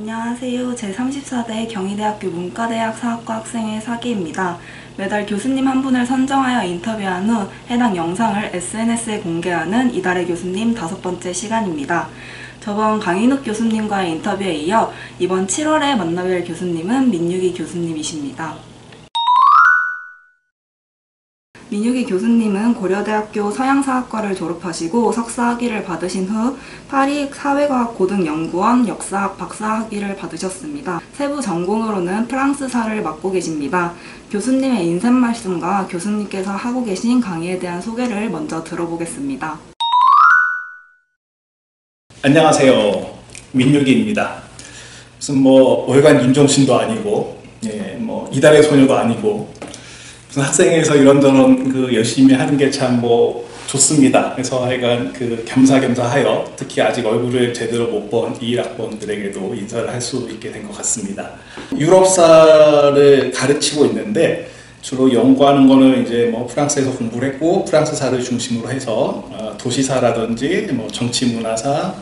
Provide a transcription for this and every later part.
안녕하세요. 제34대 경희대학교 문과대학 사학과 학생회 사기입니다. 매달 교수님 한 분을 선정하여 인터뷰한 후 해당 영상을 SNS에 공개하는 이달의 교수님 5번째 시간입니다. 저번 강인욱 교수님과의 인터뷰에 이어 이번 7월에 만나뵐 교수님은 민유기 교수님이십니다. 민유기 교수님은 고려대학교 서양사학과를 졸업하시고 석사학위를 받으신 후 파리 사회과학고등연구원 역사학 박사학위를 받으셨습니다. 세부 전공으로는 프랑스사를 맡고 계십니다. 교수님의 인생 말씀과 교수님께서 하고 계신 강의에 대한 소개를 먼저 들어보겠습니다. 안녕하세요. 민유기입니다. 무슨 월간 윤종신도 아니고, 이달의 소녀도 아니고, 무슨 학생회에서 이런저런 열심히 하는 게 참 좋습니다. 그래서 하여간 겸사겸사하여 특히 아직 얼굴을 제대로 못 본 21학번들에게도 인사를 할 수 있게 된 것 같습니다. 유럽사를 가르치고 있는데 주로 연구하는 거는 이제 프랑스에서 공부를 했고 프랑스사를 중심으로 해서 도시사라든지 정치문화사,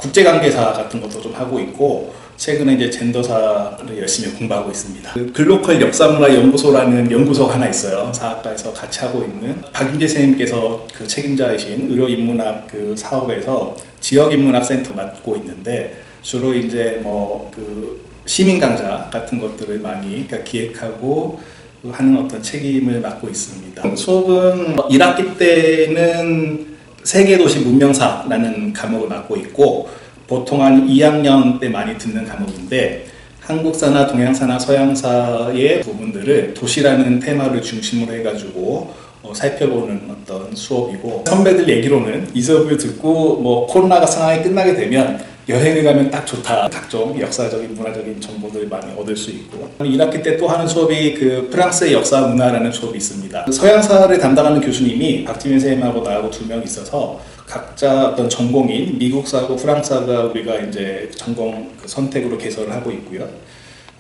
국제관계사 같은 것도 좀 하고 있고 최근에 이제 젠더사를 열심히 공부하고 있습니다. 글로컬 역사문화연구소라는 연구소가 하나 있어요. 사학과에서 같이 하고 있는 박윤재 선생님께서 책임자이신 의료인문학 사업에서 지역인문학센터 맡고 있는데 주로 이제 시민강좌 같은 것들을 많이 기획하고 하는 어떤 책임을 맡고 있습니다. 수업은 1학기 때는 세계도시 문명사라는 과목을 맡고 있고 보통 한 2학년 때 많이 듣는 과목인데 한국사나 동양사나 서양사의 부분들을 도시라는 테마를 중심으로 해가지고 살펴보는 어떤 수업이고 선배들 얘기로는 이 수업을 듣고 코로나가 상황이 끝나게 되면 여행을 가면 딱 좋다. 각종 역사적인 문화적인 정보들을 많이 얻을 수 있고 1학기 때 또 하는 수업이 프랑스의 역사 문화라는 수업이 있습니다. 서양사를 담당하는 교수님이 박지민 선생님하고 나하고 2명 있어서 각자 어떤 전공인 미국사하고 프랑스사가 우리가 이제 전공 선택으로 개설을 하고 있고요.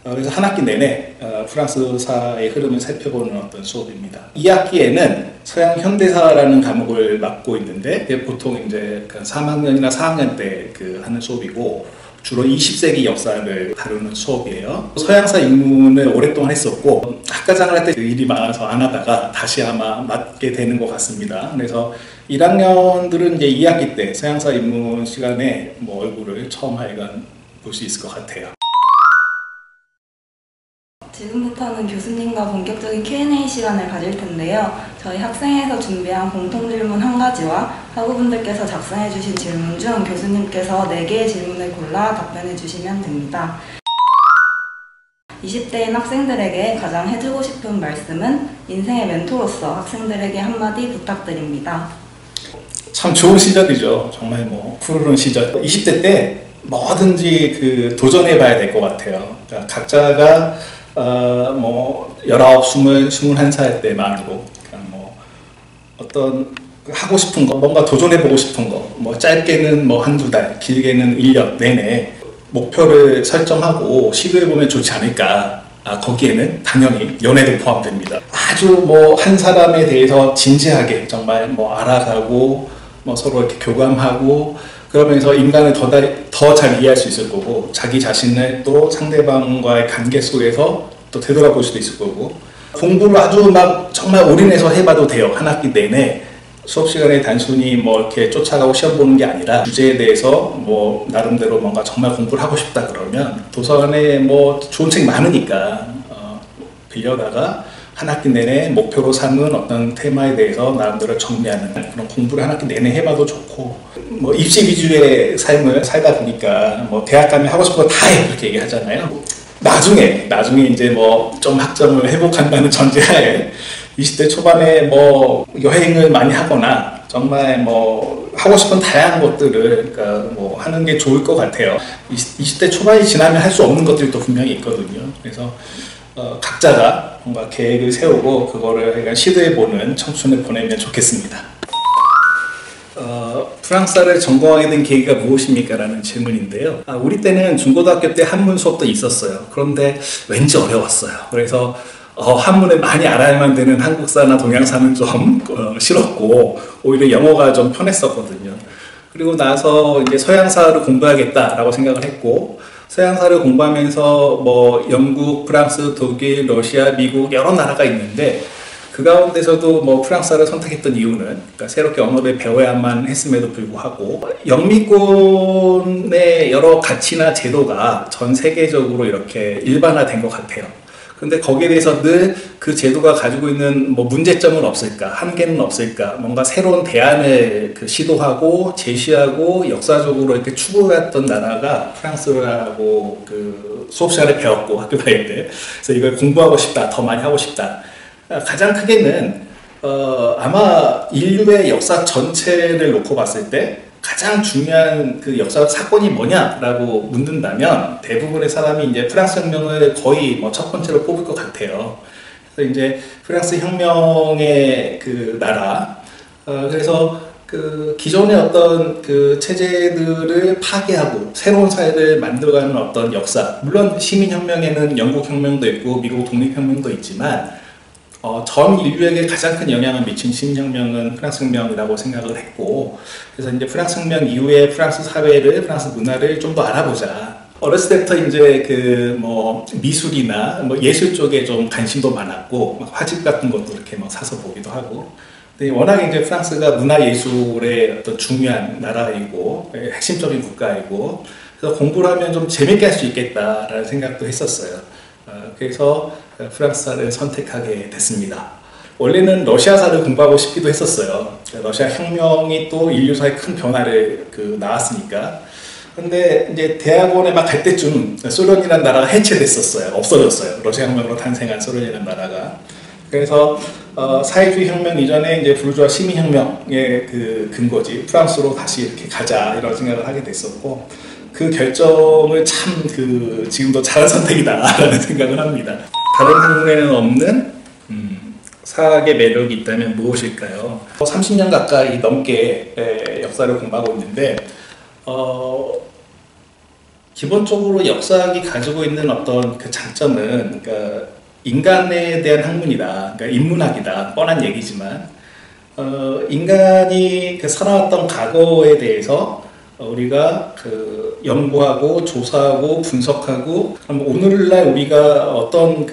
그래서 한 학기 내내 프랑스사의 흐름을 살펴보는 어떤 수업입니다. 2학기에는 서양 현대사라는 과목을 맡고 있는데 보통 이제 3학년이나 4학년 때 하는 수업이고 주로 20세기 역사를 다루는 수업이에요. 서양사 입문을 오랫동안 했었고 학과장을 할 때 일이 많아서 안 하다가 다시 아마 맡게 되는 것 같습니다. 그래서 1학년들은 이제 2학기 때 서양사 입문 시간에 얼굴을 처음 하여간 볼 수 있을 것 같아요. 지금부터는 교수님과 본격적인 Q&A 시간을 가질 텐데요. 저희 학생회에서 준비한 공통질문 1가지와 학우분들께서 작성해주신 질문 중 교수님께서 4개의 질문을 골라 답변해 주시면 됩니다. 20대인 학생들에게 가장 해주고 싶은 말씀은 인생의 멘토로서 학생들에게 한마디 부탁드립니다. 참 좋은 시절이죠. 정말 푸르른 시절. 20대 때 뭐든지 도전해봐야 될 것 같아요. 그러니까 각자가 19, 20, 21살 때만으로 어떤 하고 싶은 거, 뭔가 도전해보고 싶은 거, 짧게는 한두 달, 길게는 1년 내내 목표를 설정하고 시도해보면 좋지 않을까. 거기에는 당연히 연애도 포함됩니다. 아주 한 사람에 대해서 진지하게 정말 알아가고 서로 이렇게 교감하고 그러면서 인간을 더 잘 이해할 수 있을 거고 자기 자신을 또 상대방과의 관계 속에서 또 되돌아볼 수도 있을 거고 공부를 아주 정말 올인해서 해봐도 돼요. 한 학기 내내 수업 시간에 단순히 이렇게 쫓아가고 시험 보는 게 아니라 주제에 대해서 나름대로 뭔가 정말 공부를 하고 싶다 그러면 도서관에 좋은 책 많으니까 빌려다가 한 학기 내내 목표로 삼은 어떤 테마에 대해서 나름대로 정리하는 그런 공부를 한 학기 내내 해봐도 좋고 입시 위주의 삶을 살다 보니까 대학 가면 하고 싶은 거 다 해 이렇게 얘기하잖아요. 나중에 이제 좀 학점을 회복한다는 전제하에 20대 초반에 여행을 많이 하거나 정말 하고 싶은 다양한 것들을 하는 게 좋을 것 같아요. 20대 초반이 지나면 할 수 없는 것들이 또 분명히 있거든요. 그래서 각자가 뭔가 계획을 세우고 그거를 시도해보는 청춘을 보내면 좋겠습니다. 프랑스어를 전공하게 된 계기가 무엇입니까? 라는 질문인데요. 우리 때는 중고등학교 때 한문 수업도 있었어요. 그런데 왠지 어려웠어요. 그래서 한문을 많이 알아야만 되는 한국사나 동양사는 좀 싫었고 오히려 영어가 좀 편했었거든요. 그리고 나서 이제 서양사를 공부하겠다라고 생각을 했고 서양사를 공부하면서 뭐 영국, 프랑스, 독일, 러시아, 미국 여러 나라가 있는데 그 가운데서도 뭐 프랑스어를 선택했던 이유는 그러니까 새롭게 언어를 배워야만 했음에도 불구하고 영미권의 여러 가치나 제도가 전 세계적으로 이렇게 일반화된 것 같아요. 근데 거기에 대해서 늘 그 제도가 가지고 있는 뭐 문제점은 없을까, 한계는 없을까, 뭔가 새로운 대안을 시도하고 제시하고 역사적으로 이렇게 추구했던 나라가 프랑스라고 그 수업 시간에 배웠고 학교 다닐 때. 그래서 이걸 공부하고 싶다, 더 많이 하고 싶다. 가장 크게는 아마 인류의 역사 전체를 놓고 봤을 때 가장 중요한 그 역사 사건이 뭐냐라고 묻는다면 대부분의 사람이 이제 프랑스 혁명을 거의 뭐 첫 번째로 꼽을 것 같아요. 그래서 이제 프랑스 혁명의 그 나라, 그래서 그 기존의 어떤 그 체제들을 파괴하고 새로운 사회를 만들어가는 어떤 역사, 물론 시민혁명에는 영국 혁명도 있고 미국 독립혁명도 있지만 전 인류에게 가장 큰 영향을 미친 시민혁명은 프랑스 혁명이라고 생각을 했고, 그래서 이제 프랑스 혁명 이후에 프랑스 사회를, 프랑스 문화를 좀 더 알아보자. 어렸을 때부터 이제 그 뭐 미술이나 뭐 예술 쪽에 좀 관심도 많았고, 막 화집 같은 것도 이렇게 막 사서 보기도 하고. 근데 워낙 이제 프랑스가 문화예술의 어떤 중요한 나라이고, 핵심적인 국가이고, 그래서 공부를 하면 좀 재밌게 할 수 있겠다라는 생각도 했었어요. 그래서 프랑스사를 선택하게 됐습니다. 원래는 러시아사를 공부하고 싶기도 했었어요. 러시아 혁명이 또 인류사에 큰 변화를 낳았으니까. 근데 이제 대학원에 막 갈 때쯤 소련이라는 나라가 해체됐었어요. 없어졌어요. 러시아 혁명으로 탄생한 소련이라는 나라가. 그래서 사회주의 혁명 이전에 이제 부르주아 시민혁명의 그 근거지 프랑스로 다시 이렇게 가자 이런 생각을 하게 됐었고, 그 결정을 참 지금도 잘한 선택이다라는 생각을 합니다. 다른 학문에는 없는 사학의 매력이 있다면 무엇일까요? 30년 가까이 넘게 역사를 공부하고 있는데 기본적으로 역사학이 가지고 있는 어떤 그 장점은 그러니까 인간에 대한 학문이다, 그러니까 인문학이다, 뻔한 얘기지만 인간이 살아왔던 과거에 대해서 우리가 연구하고 조사하고 분석하고 오늘날 우리가 어떤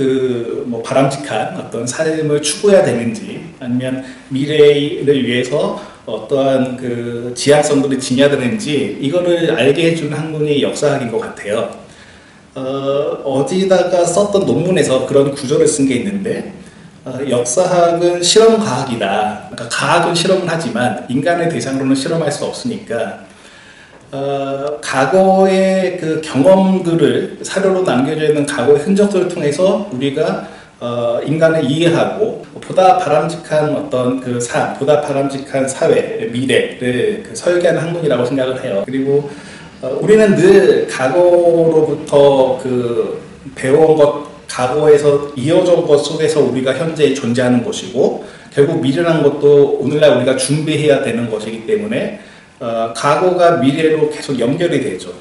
뭐 바람직한 어떤 삶을 추구해야 되는지, 아니면 미래를 위해서 어떠한 지향성들이 지녀야 되는지 이거를 알게 해주는 학문이 역사학인 것 같아요. 어디다가 썼던 논문에서 그런 구조를 쓴 게 있는데, 역사학은 실험과학이다. 그러니까 과학은 실험을 하지만 인간의 대상으로는 실험할 수 없으니까 과거의 그 경험들을 사료로 남겨져 있는 과거의 흔적들을 통해서 우리가 인간을 이해하고 보다 바람직한 어떤 삶, 보다 바람직한 사회, 미래를 설계하는 학문이라고 생각을 해요. 그리고 우리는 늘 과거로부터 배워온 것, 과거에서 이어져 온 것 속에서 우리가 현재 존재하는 것이고, 결국 미래라는 것도 오늘날 우리가 준비해야 되는 것이기 때문에 과거가 미래로 계속 연결이 되죠.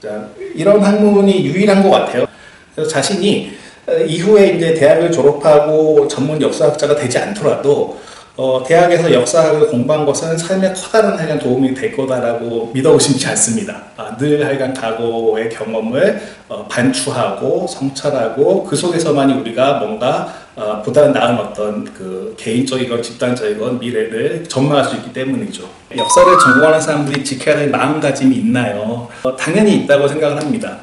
자, 이런 학문이 유일한 것 같아요. 그래서 자신이 이후에 이제 대학을 졸업하고 전문 역사학자가 되지 않더라도 대학에서 역사학을 공부한 것은 삶에 커다란 하여간 도움이 될 거다라고 믿어 의심치 않습니다. 늘 하여간 과거의 경험을 반추하고 성찰하고 그 속에서만이 우리가 뭔가 보다 나은 어떤 개인적이건 집단적이건 미래를 전망할 수 있기 때문이죠. 역사를 전공하는 사람들이 지켜야 될 마음가짐이 있나요? 당연히 있다고 생각을 합니다.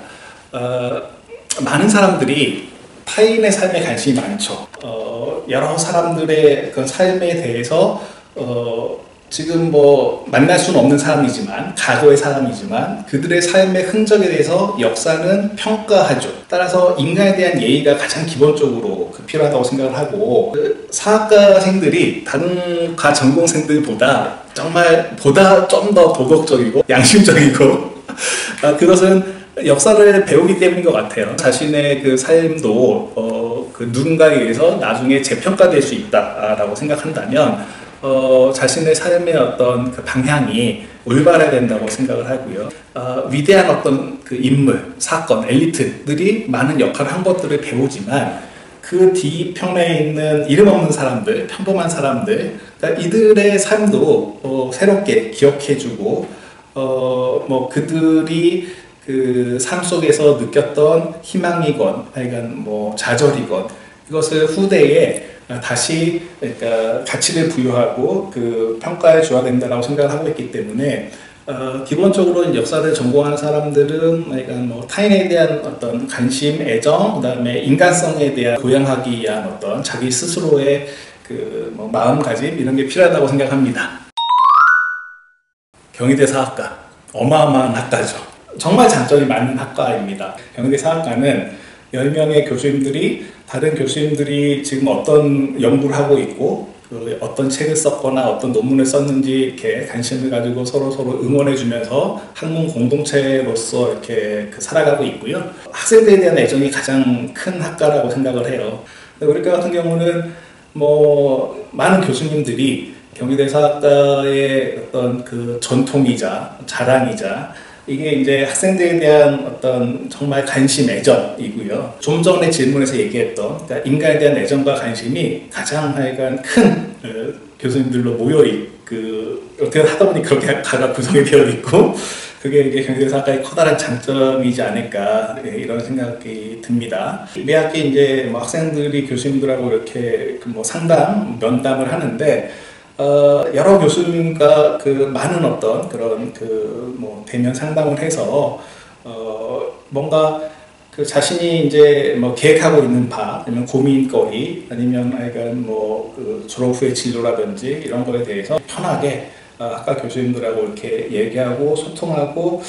많은 사람들이 타인의 삶에 관심이 많죠. 여러 사람들의 그 삶에 대해서 지금 뭐 만날 수는 없는 사람이지만, 과거의 사람이지만 그들의 삶의 흔적에 대해서 역사는 평가하죠. 따라서 인간에 대한 예의가 가장 기본적으로 필요하다고 생각을 하고, 사학과생들이 다른 과 전공생들보다 정말 보다 좀 더 도덕적이고 양심적이고 그것은 역사를 배우기 때문인 것 같아요. 자신의 삶도 누군가에 의해서 나중에 재평가될 수 있다라고 생각한다면 자신의 삶의 어떤 방향이 올바라야 된다고 생각을 하고요. 위대한 어떤 인물, 사건, 엘리트들이 많은 역할을 한 것들을 배우지만 그 뒤편에 있는 이름 없는 사람들, 평범한 사람들, 그러니까 이들의 삶도 새롭게 기억해주고 뭐 그들이 그 삶 속에서 느꼈던 희망이건, 하여간 뭐 좌절이건, 이것을 후대에 다시 그러니까 가치를 부여하고 그 평가해 줘야 된다고 생각을 하고 있기 때문에 기본적으로 역사를 전공하는 사람들은 약간 뭐 타인에 대한 어떤 관심, 애정, 그다음에 인간성에 대한 교양하기 위한 어떤 자기 스스로의 그뭐 마음가짐 이런 게 필요하다고 생각합니다. 경희대 사학과 어마어마한 학과죠. 정말 장점이 많은 학과입니다. 경희대 사학과는 10명의 교수님들이 다른 교수님들이 지금 어떤 연구를 하고 있고 그 어떤 책을 썼거나 어떤 논문을 썼는지 이렇게 관심을 가지고 서로 응원해주면서 학문 공동체로서 이렇게 살아가고 있고요. 학생들에 대한 애정이 가장 큰 학과라고 생각을 해요. 우리 과 같은 경우는 뭐 많은 교수님들이 경희대 사학과의 어떤 그 전통이자 자랑이자 이게 이제 학생들에 대한 어떤 정말 관심, 애정이고요. 좀 전에 질문에서 얘기했던 그러니까 인간에 대한 애정과 관심이 가장 하여간 큰 교수님들로 어떻게 하다 보니 그렇게 과가 구성이 되어 있고 그게 이제 경희대사학과의 커다란 장점이지 않을까 이런 생각이 듭니다. 매 학기 이제 뭐 학생들이 교수님들하고 이렇게 뭐 상담, 면담을 하는데 여러 교수님과 그 많은 어떤 그런 뭐 대면 상담을 해서 뭔가 그 자신이 이제 뭐 계획하고 있는 바, 아니면 고민거리, 아니면 하여간 그 졸업 후의 진로라든지 이런 거에 대해서 편하게 학과 교수님들하고 이렇게 얘기하고 소통하고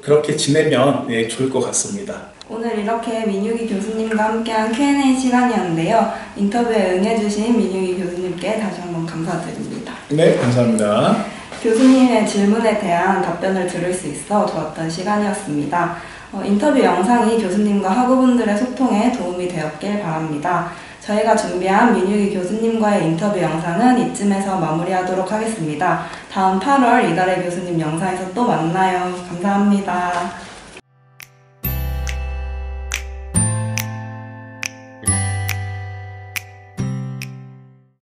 그렇게 지내면 좋을 것 같습니다. 오늘 이렇게 민유기 교수님과 함께한 Q&A 시간이었는데요. 인터뷰에 응해주신 민유기 교수님께 다시 한번 감사드립니다. 네, 감사합니다. 교수님의 질문에 대한 답변을 들을 수 있어 좋았던 시간이었습니다. 인터뷰 영상이 교수님과 학우분들의 소통에 도움이 되었길 바랍니다. 저희가 준비한 민유기 교수님과의 인터뷰 영상은 이쯤에서 마무리하도록 하겠습니다. 다음 8월 이달의 교수님 영상에서 또 만나요. 감사합니다.